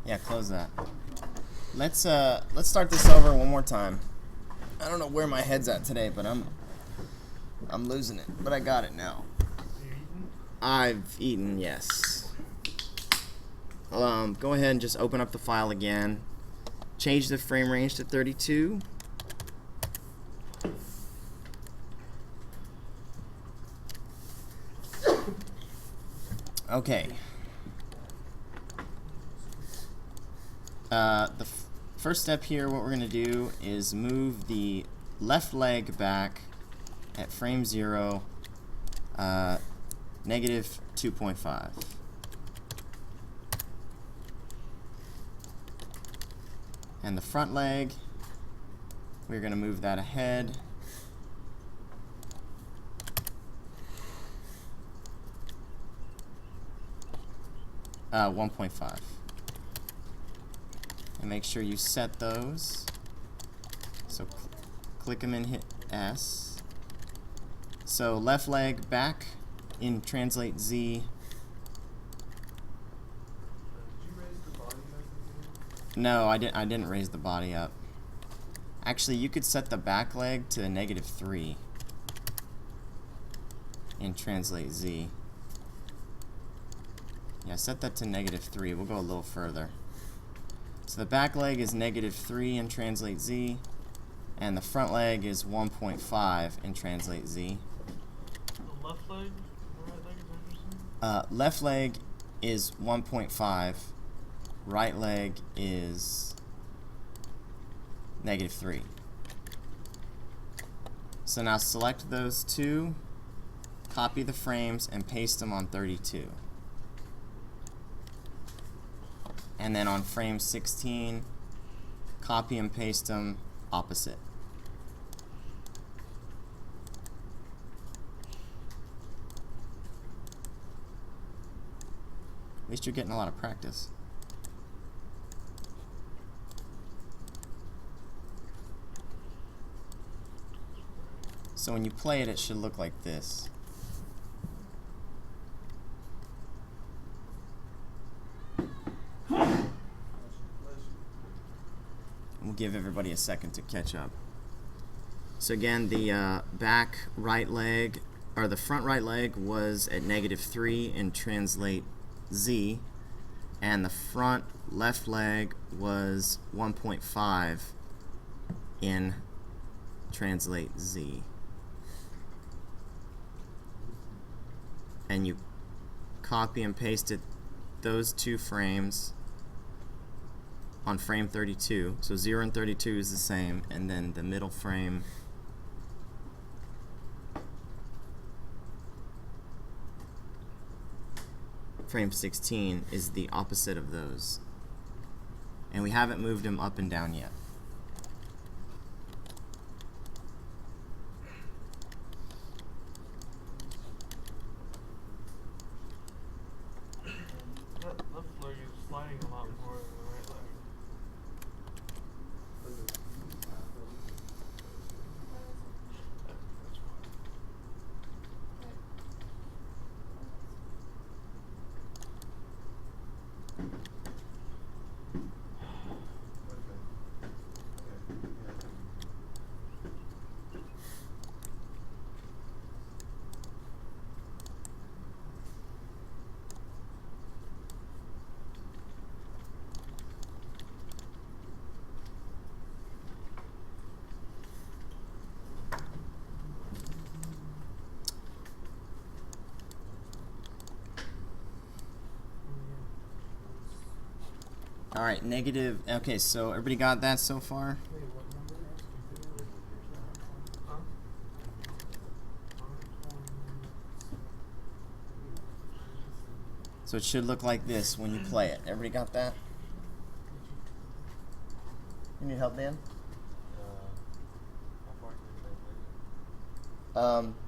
Yeah, close that. Let's start this over one more time. I don't know where my head's at today, but I'm losing it. But I got it now. I've eaten, yes. Go ahead and just open up the file again. Change the frame range to 32. Okay. The first step here, what we're going to do is move the left leg back at frame 0, negative 2.5. And the front leg, we're going to move that ahead. Uh, 1.5. And make sure you set those. So click them and hit S. So left leg back in translate Z. No, I didn't raise the body up. Actually, you could set the back leg to negative 3 in translate Z. Yeah, set that to negative 3. We'll go a little further. So the back leg is negative 3 in translate Z, and the front leg is 1.5 in translate Z. The left leg? The right leg is interesting? Left leg is 1.5. Right leg is negative 3. So now select those two, copy the frames, and paste them on 32. And then on frame 16, copy and paste them opposite. At least you're getting a lot of practice. So when you play it, it should look like this. We'll give everybody a second to catch up. So again, the back right leg, or the front right leg was at negative 3 in translate Z, and the front left leg was 1.5 in translate Z. And you copy and pasted those two frames on frame 32. So 0 and 32 is the same, and then the middle frame frame 16 is the opposite of those. And we haven't moved them up and down yet. That left leg is sliding a lot more than the right leg. That's why. All right, negative. Okay, so everybody got that so far? Huh? So it should look like this when you play it. Everybody got that? You need help, Dan?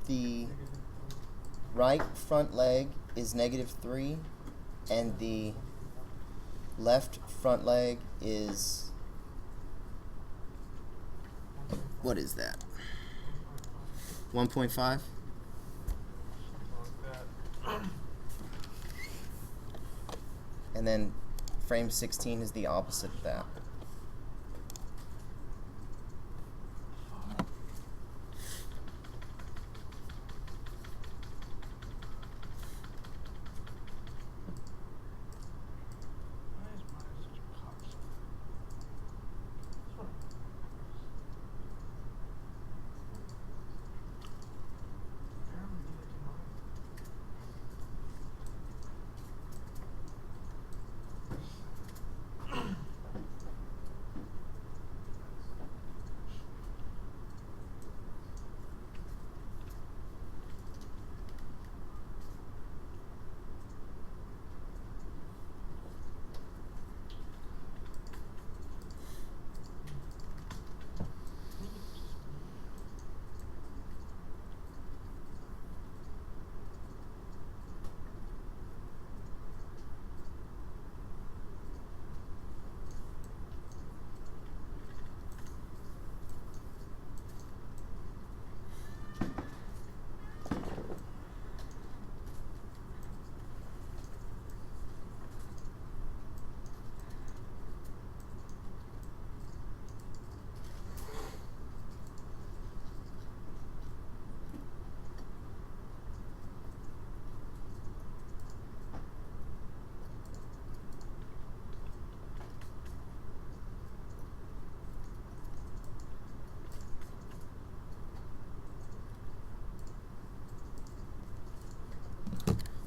The right front leg is negative 3, and the left front leg is, what is that? 1.5? Something like that. And then Frame 16 is the opposite of that. Why is mine such a cocksucker? That's what apparently neither can mine.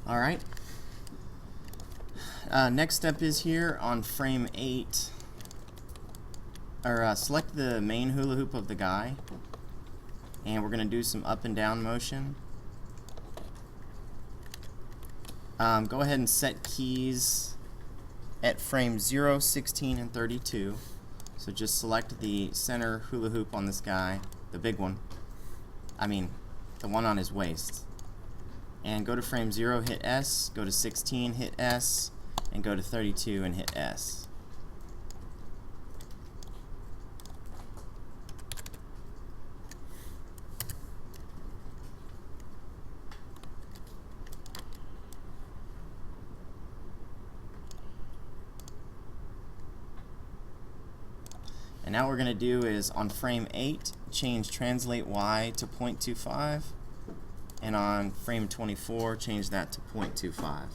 All right. Next step is here on frame 8, or select the main hula hoop of the guy, and we're going to do some up and down motion. Go ahead and set keys at frame 0, 16, and 32. So just select the center hula hoop on this guy, the big one. I mean, the one on his waist. And go to frame 0, hit S, go to 16, hit S, and go to 32 and hit S. And now what we're going to do is on frame 8, change translate Y to 0.25. And on frame 24, change that to 0.25.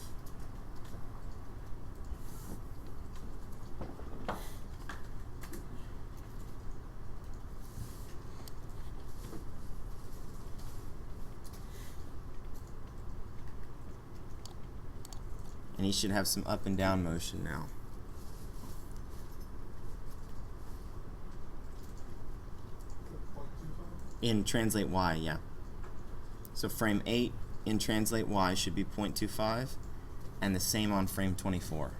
And he should have some up and down motion now. In translate Y, yeah. So frame 8 in translate Y should be 0.25, and the same on frame 24.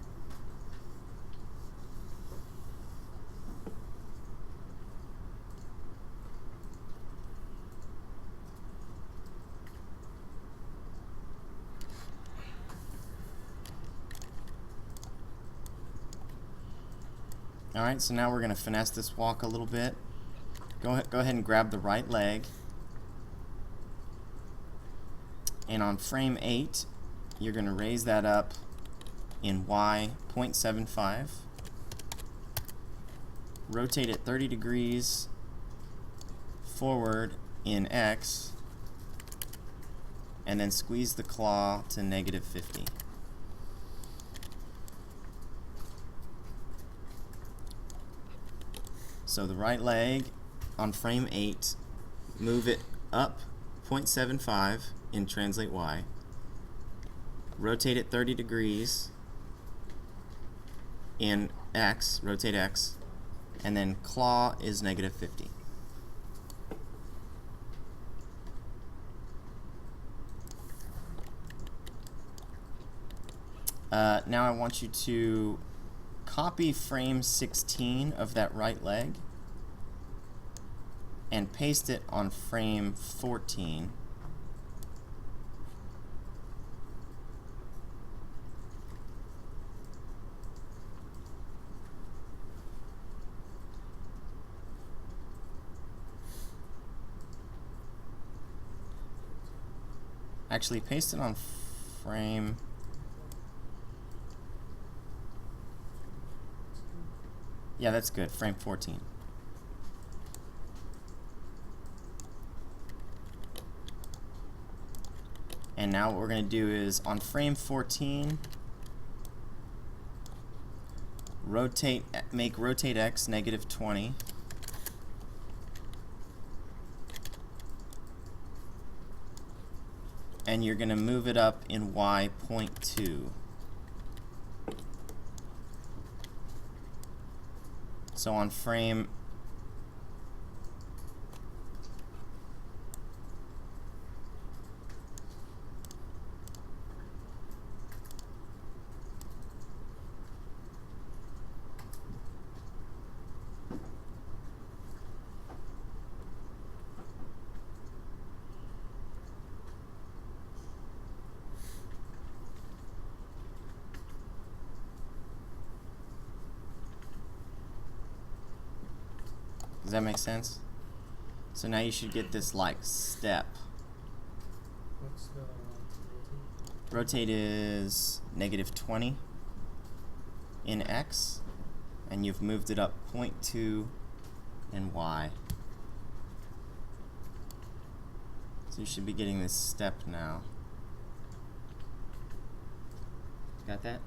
Alright, so now we're going to finesse this walk a little bit. Go ahead and grab the right leg. And on frame 8, you're going to raise that up in Y 0.75. Rotate it 30 degrees forward in X. And then squeeze the claw to -50. So the right leg on frame 8, move it up 0.75 in translate Y, rotate it 30 degrees in X, rotate X, and then claw is -50. Now I want you to copy frame 16 of that right leg and paste it on frame 14. Actually, paste it on frame Yeah, that's good. Frame 14. And now what we're going to do is on frame 14, make rotate x -20. And you're going to move it up in y 0.2. So on frame Does that make sense? So now you should get this like step. What's the Rotate is -20 in x, and you've moved it up 0.2 in y. So you should be getting this step now. Got that?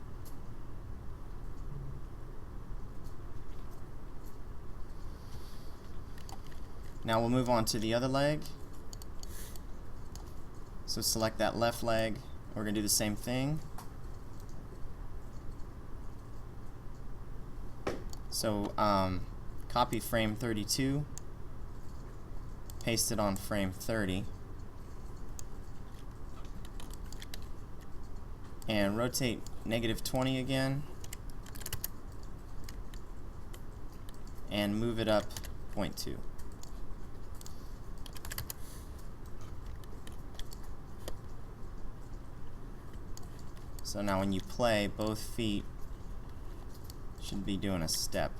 Now we'll move on to the other leg. So select that left leg. We're going to do the same thing. So copy frame 32, paste it on frame 30, and rotate -20 again, and move it up 0.2. So now when you play, both feet should be doing a step.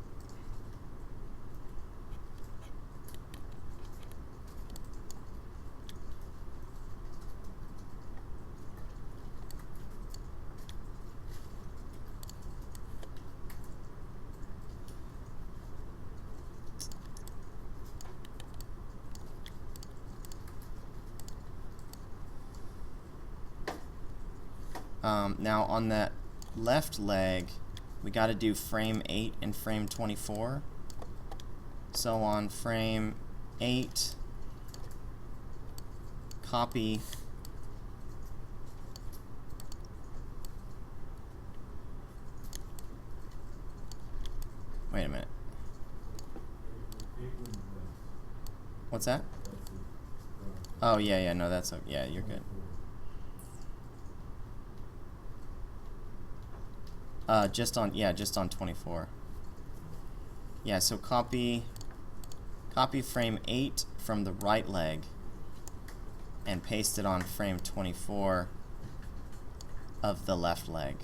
Now on that left leg, we got to do frame 8 and frame 24. So on frame 8, copy wait a minute. What's that? Oh yeah, no, that's yeah, you're good. Just on 24. Yeah, so copy frame 8 from the right leg and paste it on frame 24 of the left leg.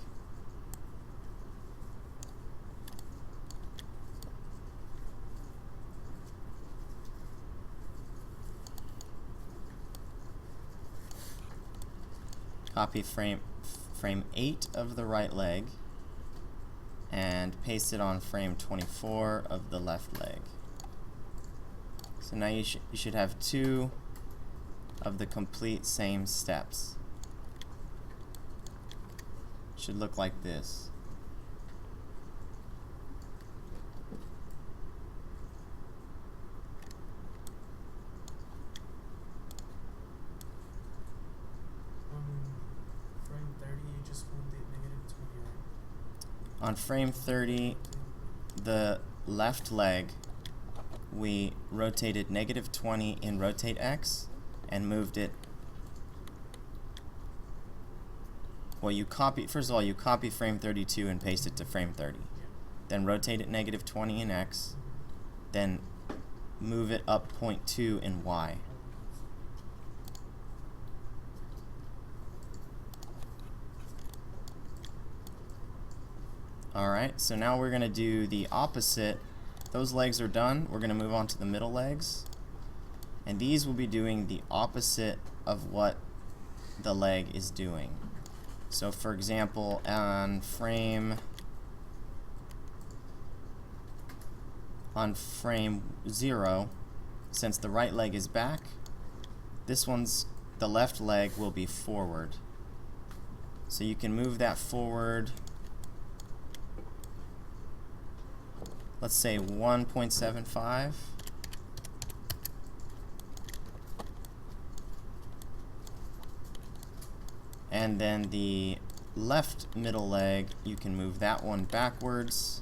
Copy frame 8 of the right leg and paste it on frame 24 of the left leg. So now you should have 2 of the complete same steps. Should look like this. frame 30? You just moved it -20, right? On frame 30, the left leg, we rotated -20 in rotate X and moved it. Well, first of all, you copy frame 32 and paste it to frame 30. Then rotate it -20 in X, then move it up 0.2 in Y. Alright, so now we're going to do the opposite. Those legs are done. We're going to move on to the middle legs. And these will be doing the opposite of what the leg is doing. So for example, on frame on frame 0, since the right leg is back, the left leg will be forward. So you can move that forward, let's say 1.75. And then the left middle leg, you can move that one backwards.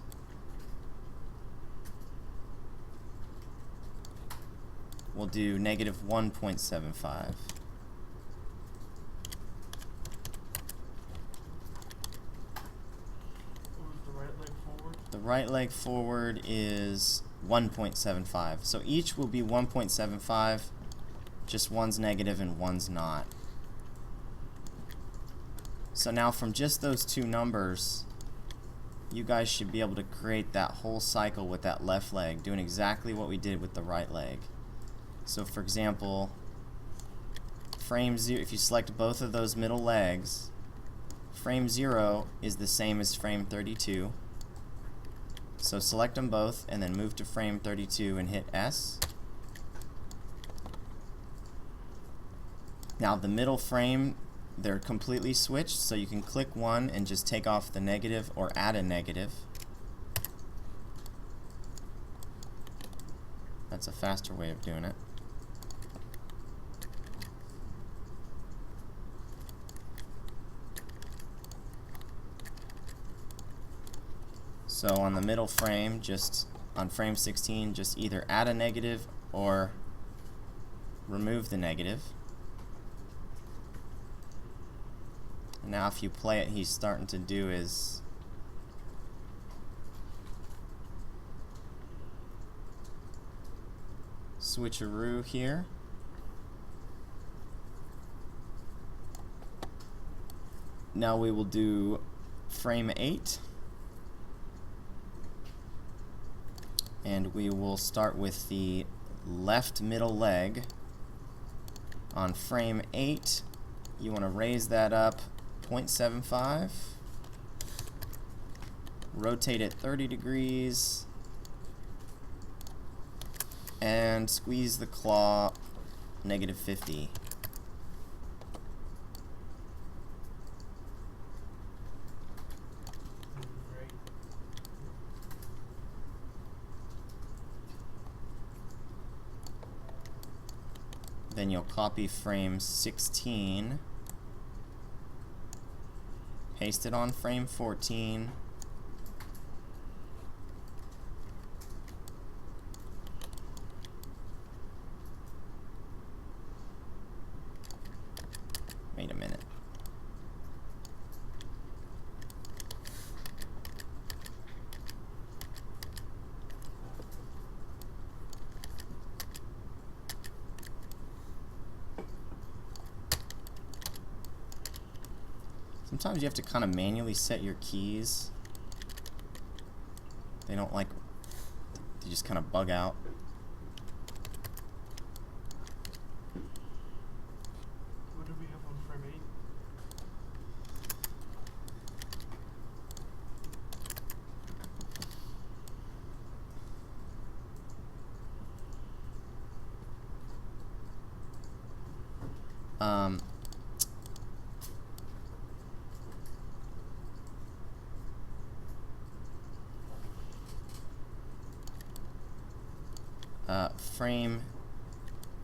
We'll do negative 1.75. Move the right leg forward. The right leg forward is 1.75. So each will be 1.75, just one's negative and one's not. So now from just those two numbers, you guys should be able to create that whole cycle with that left leg, doing exactly what we did with the right leg. So for example, frame 0, if you select both of those middle legs, frame 0 is the same as frame 32. So select them both and then move to frame 32 and hit S. Now the middle frame, they're completely switched, so you can click one and just take off the negative or add a negative. That's a faster way of doing it. So on the middle frame, just on frame 16, just either add a negative or remove the negative. And now if you play it, he's starting to do his switcheroo here. Now we will do frame 8. And we will start with the left middle leg. On frame 8, you want to raise that up 0.75, rotate it 30 degrees, and squeeze the claw negative 50. Right. Then you'll copy frame 16, paste it on frame 14, wait a minute. Sometimes you have to kind of manually set your keys. They don't like, they just kind of bug out. What do we have on frame 8?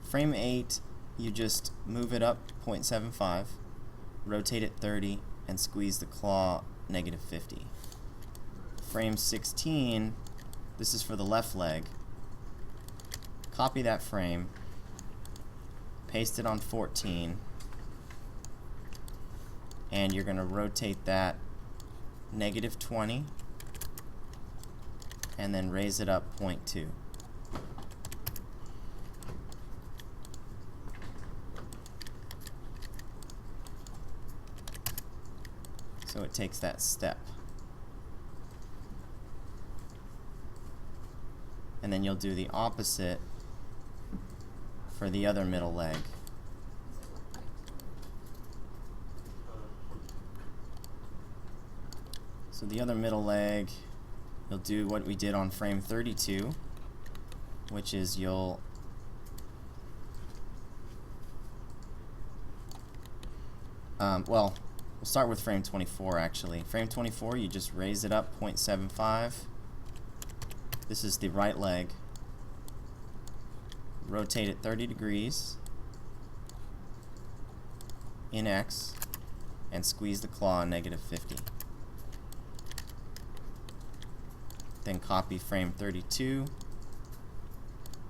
Frame 8, you just move it up 0.75, rotate it 30, and squeeze the claw negative 50. Frame 16, this is for the left leg. Copy that frame, paste it on 14, and you're going to rotate that negative 20, and then raise it up 0.2. So it takes that step. And then you'll do the opposite for the other middle leg. So the other middle leg, you'll do what we did on frame 32. which is you'll well, we'll start with frame 24 actually. Frame 24, you just raise it up 0.75. This is the right leg. Rotate it 30 degrees in X and squeeze the claw on -50. Then copy frame 32,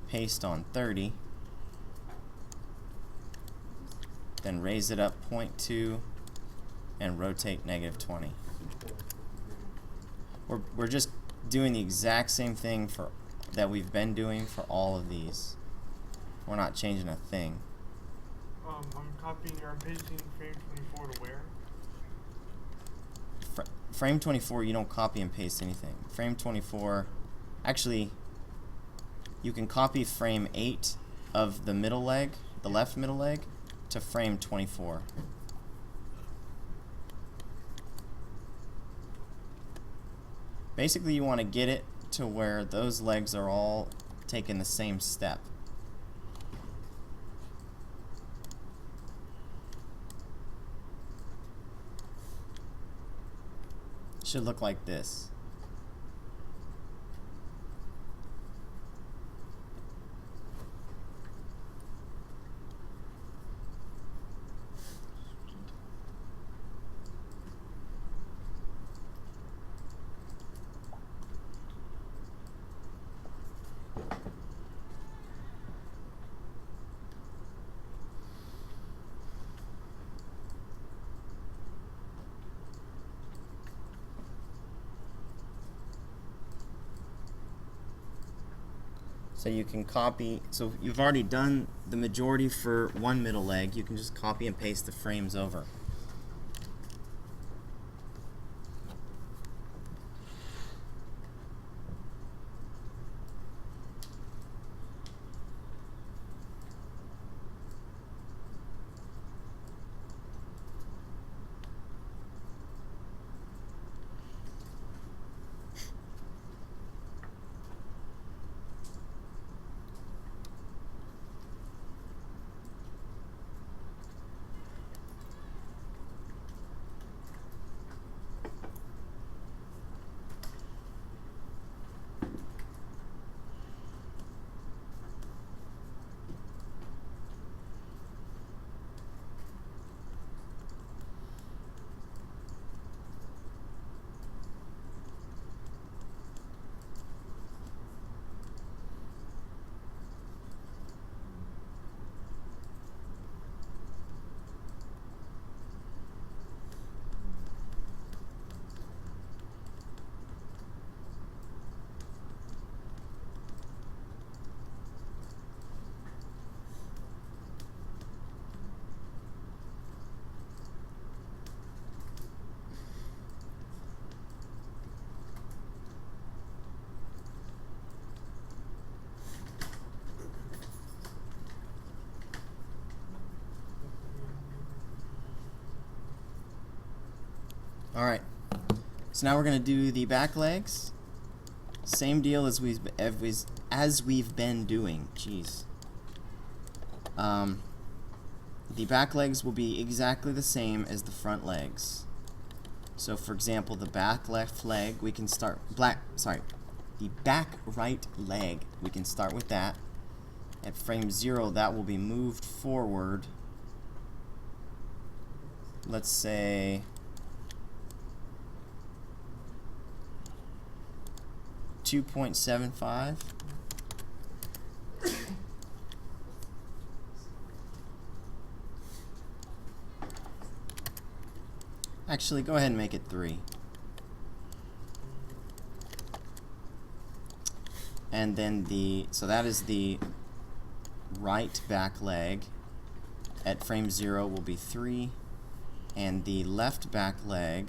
paste on 30, then raise it up 0.2 and rotate -20. We're just doing the exact same thing that we've been doing for all of these. We're not changing a thing. I'm copying or I'm pasting frame 24 to where? Frame 24, you don't copy and paste anything. Frame 24, actually, you can copy frame 8 of the middle leg, the left middle leg, to frame 24. Basically, you want to get it to where those legs are all taking the same step. Should look like this. So you can copy, so you've already done the majority for one middle leg, you can just copy and paste the frames over. Alright, so now we're going to do the back legs. Same deal as we've been doing. Jeez. The back legs will be exactly the same as the front legs. So for example, the back left leg, we can start the back right leg, we can start with that. At frame 0, that will be moved forward. Let's say 2.75. Actually, go ahead and make it 3. And then so that is the right back leg. At frame 0 will be 3. And the left back leg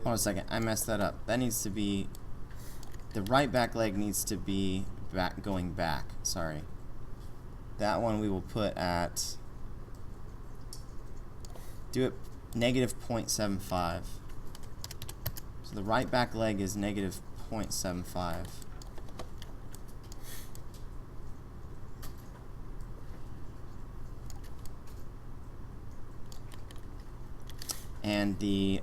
hold on a second, I messed that up. That needs to be the right back leg needs to be going back. Sorry. That one we will put at, do it negative 0.75. So the right back leg is negative 0.75. And the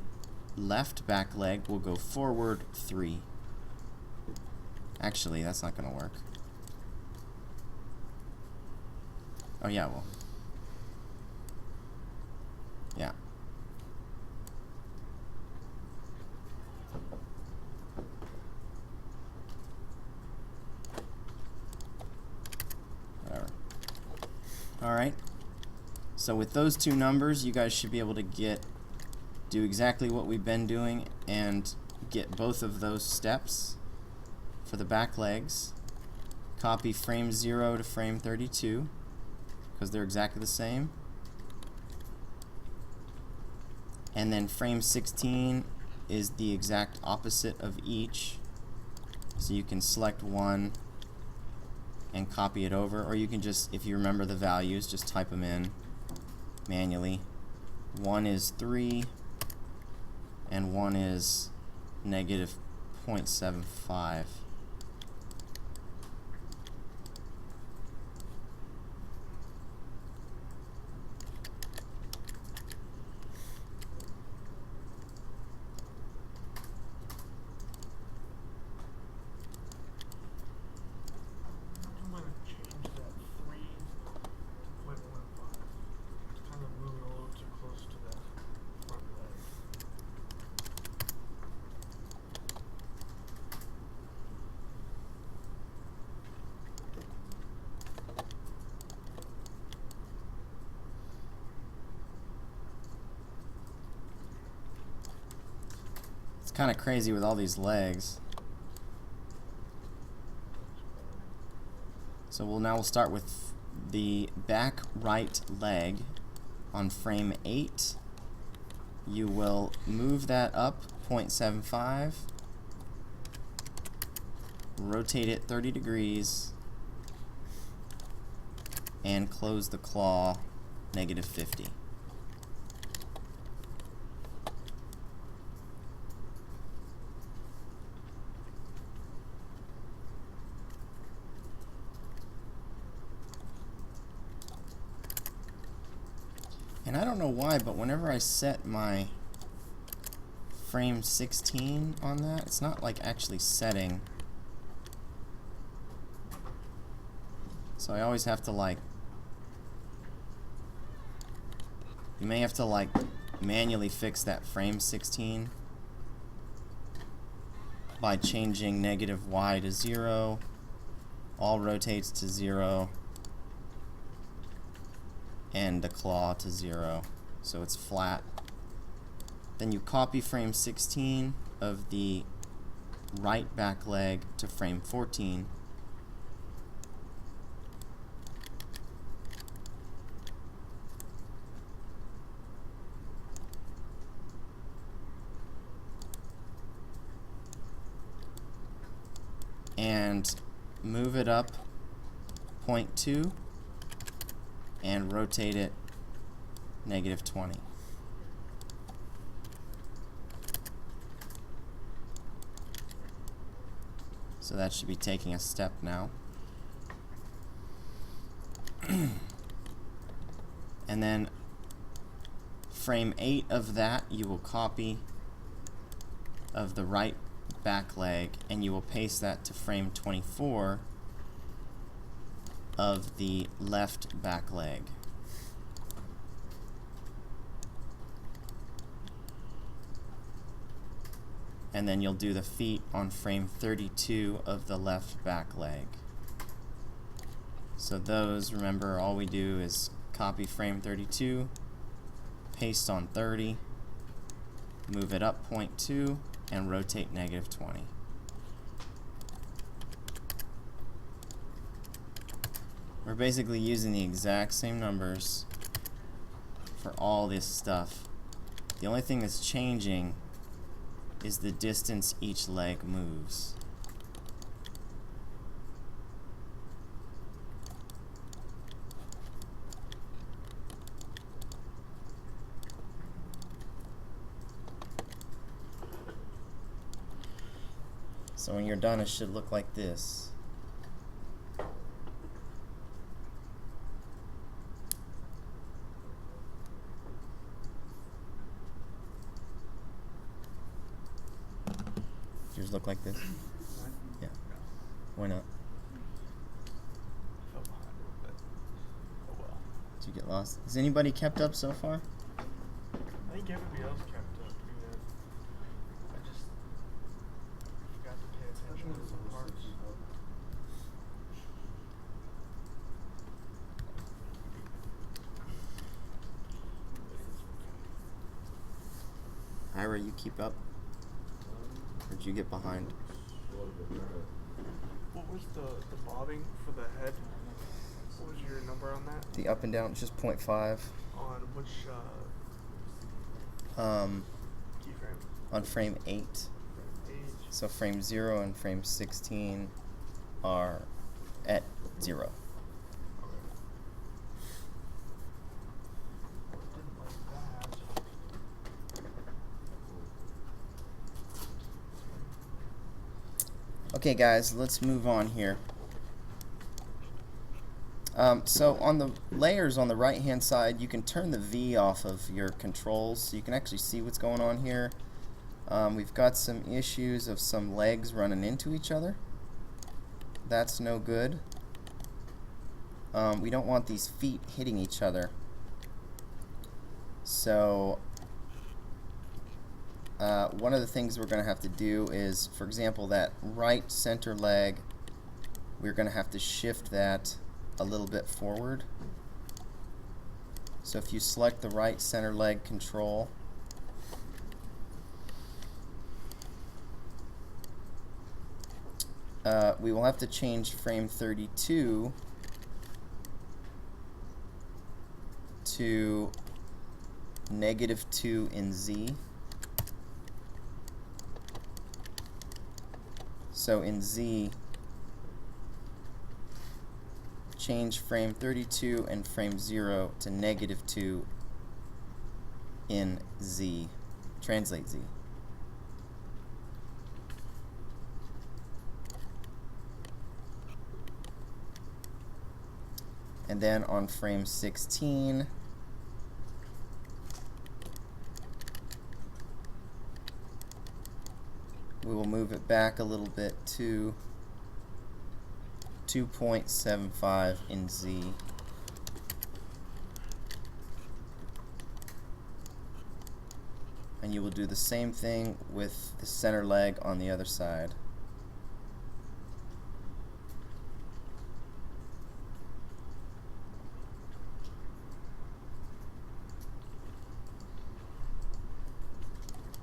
left back leg will go forward 3. Actually, that's not going to work. Oh yeah, well. Yeah. Whatever. Alright. So with those two numbers, you guys should be able to do exactly what we've been doing and get both of those steps for the back legs. Copy frame 0 to frame 32 because they're exactly the same. And then frame 16 is the exact opposite of each. So you can select one and copy it over, or you can just, if you remember the values, just type them in manually. One is 3 and one is negative 0.75. I'm going to change that 3 to 0.15. It's kind of moving a little too close to that front leg. It's kind of crazy with all these legs. So we'll start with the back right leg on frame 8. You will move that up 0.75, rotate it 30 degrees, and close the claw negative 50. And I don't know why, but whenever I set my frame 16 on that, it's not like actually setting. So I always have to you may have to manually fix that frame 16 by changing negative y to 0, all rotates to 0, and the claw to 0, so it's flat. Then you copy frame 16 of the right back leg to frame 14. And move it up 0.2 and rotate it negative 20. So that should be taking a step now. And then frame 8 of that you will copy of the right back leg, and you will paste that to frame 24 of the left back leg. And then you'll do the feet on frame 32 of the left back leg. So those, remember, all we do is copy frame 32, paste on 30, move it up 0.2, and rotate negative 20. We're basically using the exact same numbers for all this stuff. The only thing that's changing is the distance each leg moves. So when you're done, it should look like this. Does yours look like this? Yeah. Why not? Fell behind a little bit. Oh well. Did you get lost? Has anybody kept up so far? I think everybody else kept up pretty good. I just forgot to pay attention to some parts. Ira, you keep up? Or did you get behind? What was the bobbing for the head? What was your number on that? The up and down, it's just 0.5. On which Um, keyframe? on frame 8. 8. So frame 0 and frame 16 are at 0. Okay. Didn't like that. Okay guys, let's move on here. So on the layers on the right hand side, you can turn the V off of your controls so you can actually see what's going on here. We've got some issues of some legs running into each other. That's no good. We don't want these feet hitting each other. So one of the things we're going to have to do is, for example, that right center leg, we're going to have to shift that a little bit forward. So if you select the right center leg control, we will have to change frame 32 to -2 in Z. So in Z, change frame 32 and frame 0 to -2 in Z. Translate Z. And then on frame 16, we will move it back a little bit to 2.75 in Z. And you will do the same thing with the center leg on the other side.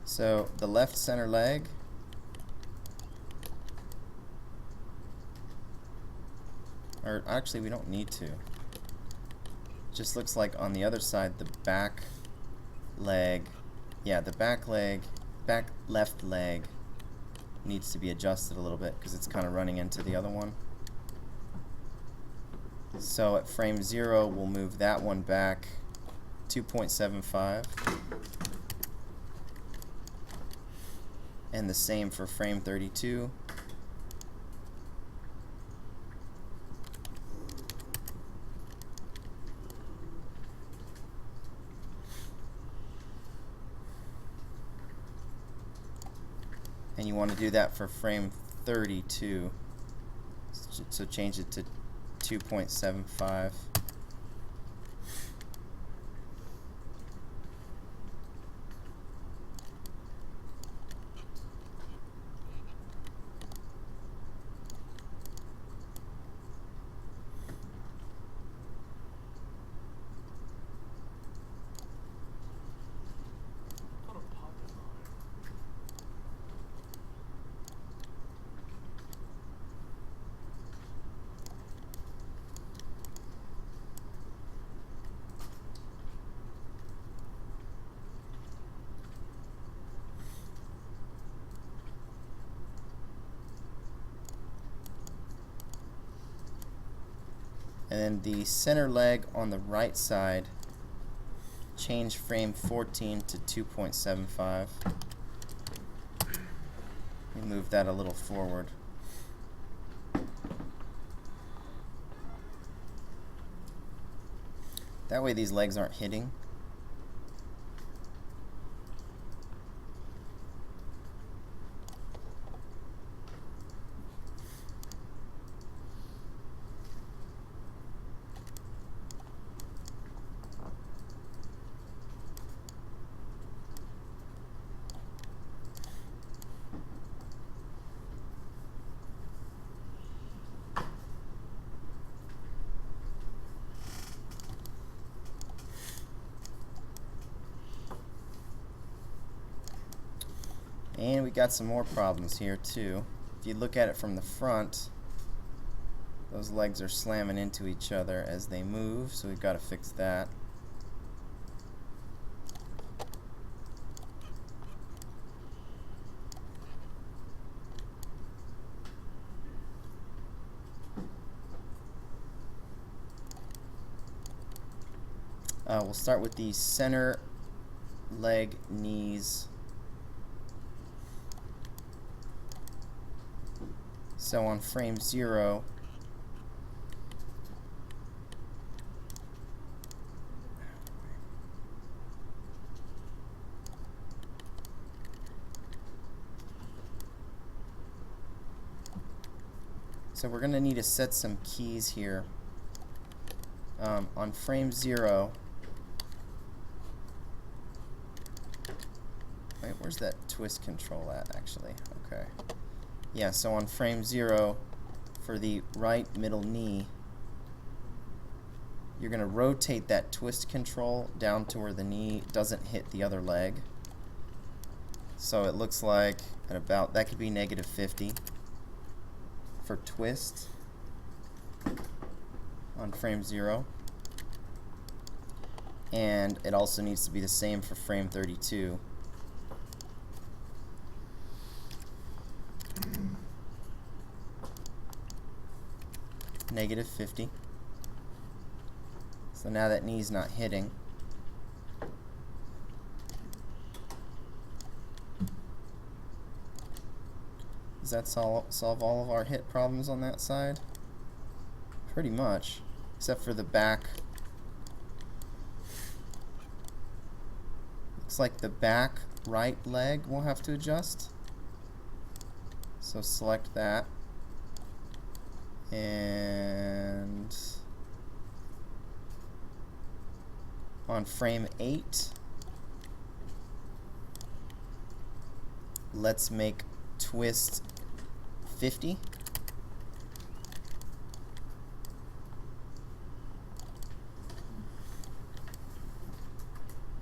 So the left center leg, or actually we don't need to. Just looks like on the other side the back leg, yeah, the back left leg needs to be adjusted a little bit because it's kind of running into the other one. So at frame 0 we'll move that one back 2.75. And the same for frame 32. And you want to do that for frame 32. So change it to 2.75. Put a pocket on it. And then the center leg on the right side, change frame 14 to 2.75. Let me move that a little forward. That way these legs aren't hitting. And we got some more problems here too. If you look at it from the front, those legs are slamming into each other as they move, so we've got to fix that. We'll start with the center leg knees. So on frame 0, so we're going to need to set some keys here. On frame 0, wait, where's that twist control at actually? Okay. Yeah, so on frame 0, for the right middle knee, you're going to rotate that twist control down to where the knee doesn't hit the other leg. So it looks like at about, that could be -50 for twist on frame 0. And it also needs to be the same for frame 32. -50. So now that knee's not hitting. Does that solve all of our hit problems on that side? Pretty much, except for the back. Looks like the back right leg will have to adjust. So select that. And on frame 8, let's make twist 50.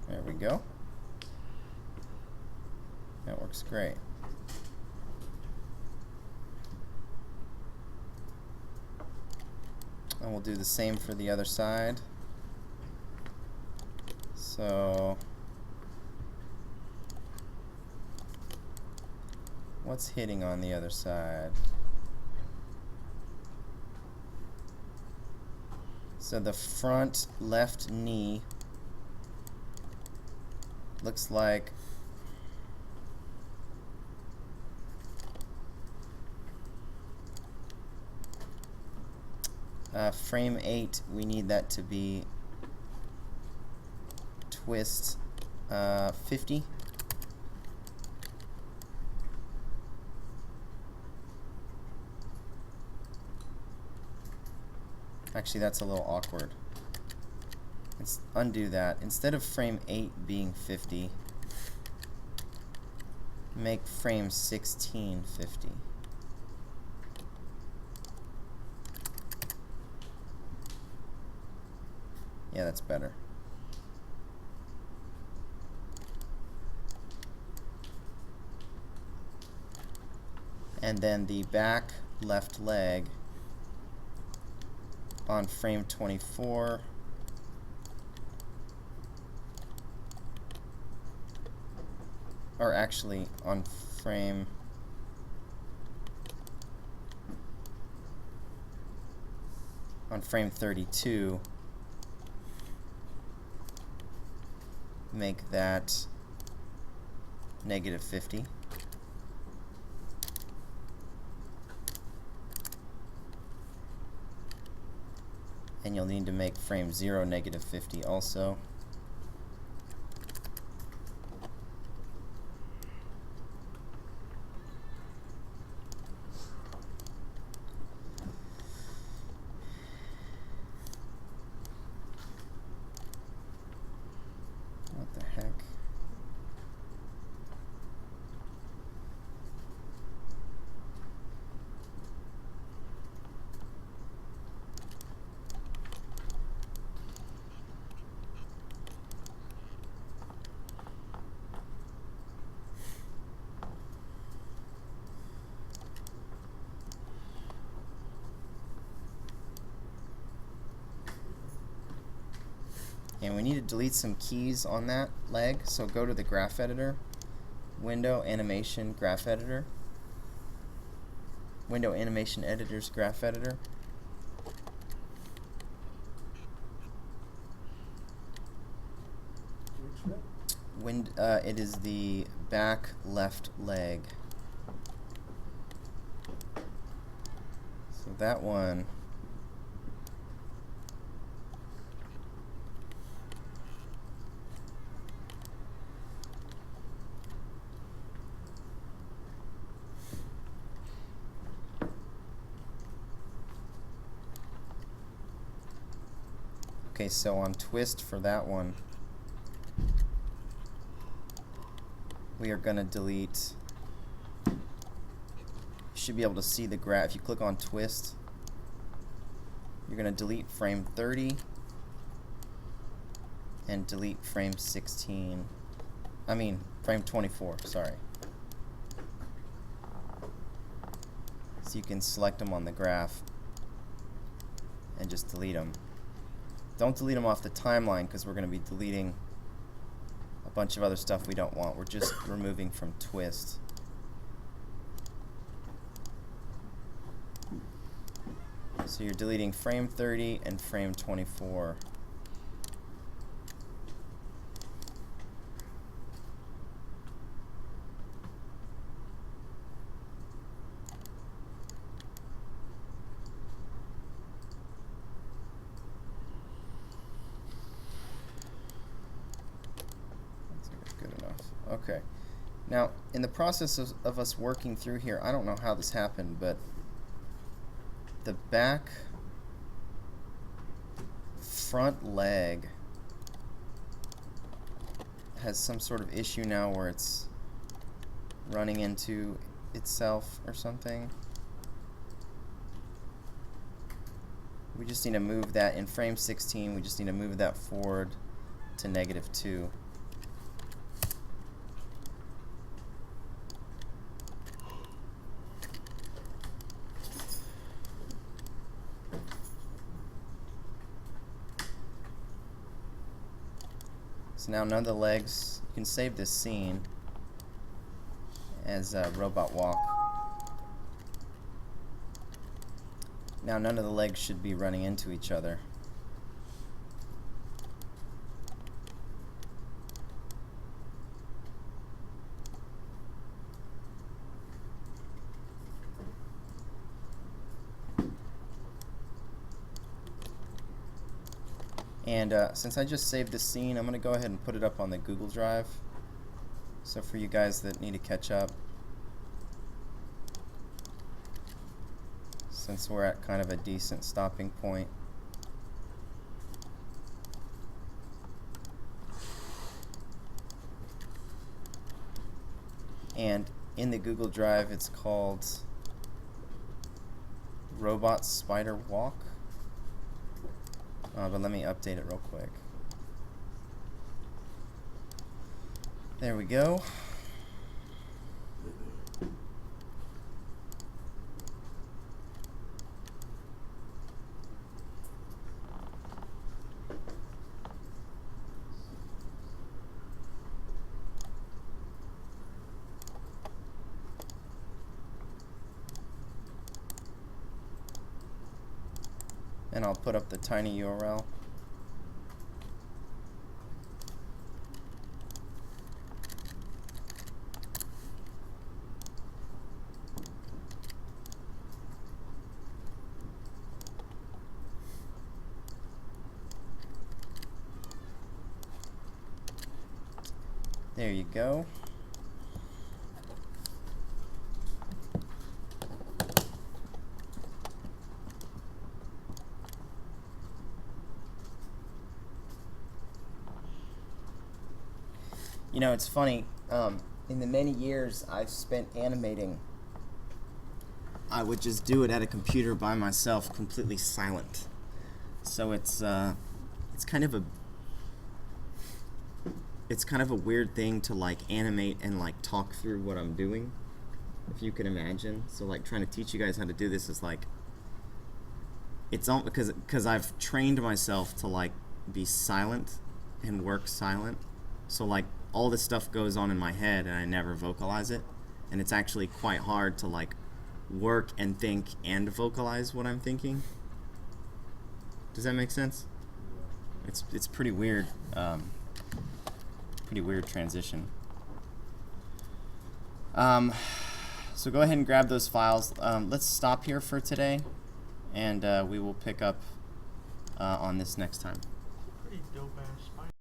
There we go. That works great. And we'll do the same for the other side. So what's hitting on the other side? So the front left knee looks like frame 8, we need that to be twist 50. Actually, that's a little awkward. Let's undo that. Instead of frame 8 being 50, make frame 16 50. Yeah, that's better. And then the back left leg on frame 24, or actually on frame on frame 32, make that -50. And you'll need to make frame 0 -50 also. What the heck? And we need to delete some keys on that leg, so go to the graph editor, window, animation, graph editor, window, animation editors, graph editor. It is the back left leg. So that one. Okay, so on twist for that one, we are going to delete. You should be able to see the graph. If you click on twist, you're going to delete frame 30 and delete frame 16. I mean, frame 24, sorry. So you can select them on the graph and just delete them. Don't delete them off the timeline because we're going to be deleting a bunch of other stuff we don't want. We're just removing from twist. So you're deleting frame 30 and frame 24. Okay. Now, in the process of us working through here, I don't know how this happened, but the back front leg has some sort of issue now where it's running into itself or something. We just need to move that in frame 16. We just need to move that forward to -2. So now none of the legs, you can save this scene as robot walk. Now none of the legs should be running into each other. And since I just saved this scene, I'm going to go ahead and put it up on the Google Drive. So for you guys that need to catch up, since we're at kind of a decent stopping point. And in the Google Drive, it's called Robot Spider Walk. But let me update it real quick. There we go. And I'll put up the tiny URL. There you go. You know, it's funny, in the many years I've spent animating, I would just do it at a computer by myself, completely silent. So it's kind of a weird thing to like animate and like talk through what I'm doing, if you can imagine. So like trying to teach you guys how to do this is like, it's all because I've trained myself to like be silent and work silent. So like all this stuff goes on in my head and I never vocalize it, and it's actually quite hard to like work and think and vocalize what I'm thinking. Does that make sense? It's pretty weird. Pretty weird transition. So go ahead and grab those files. Let's stop here for today, and we will pick up on this next time. Pretty dope ass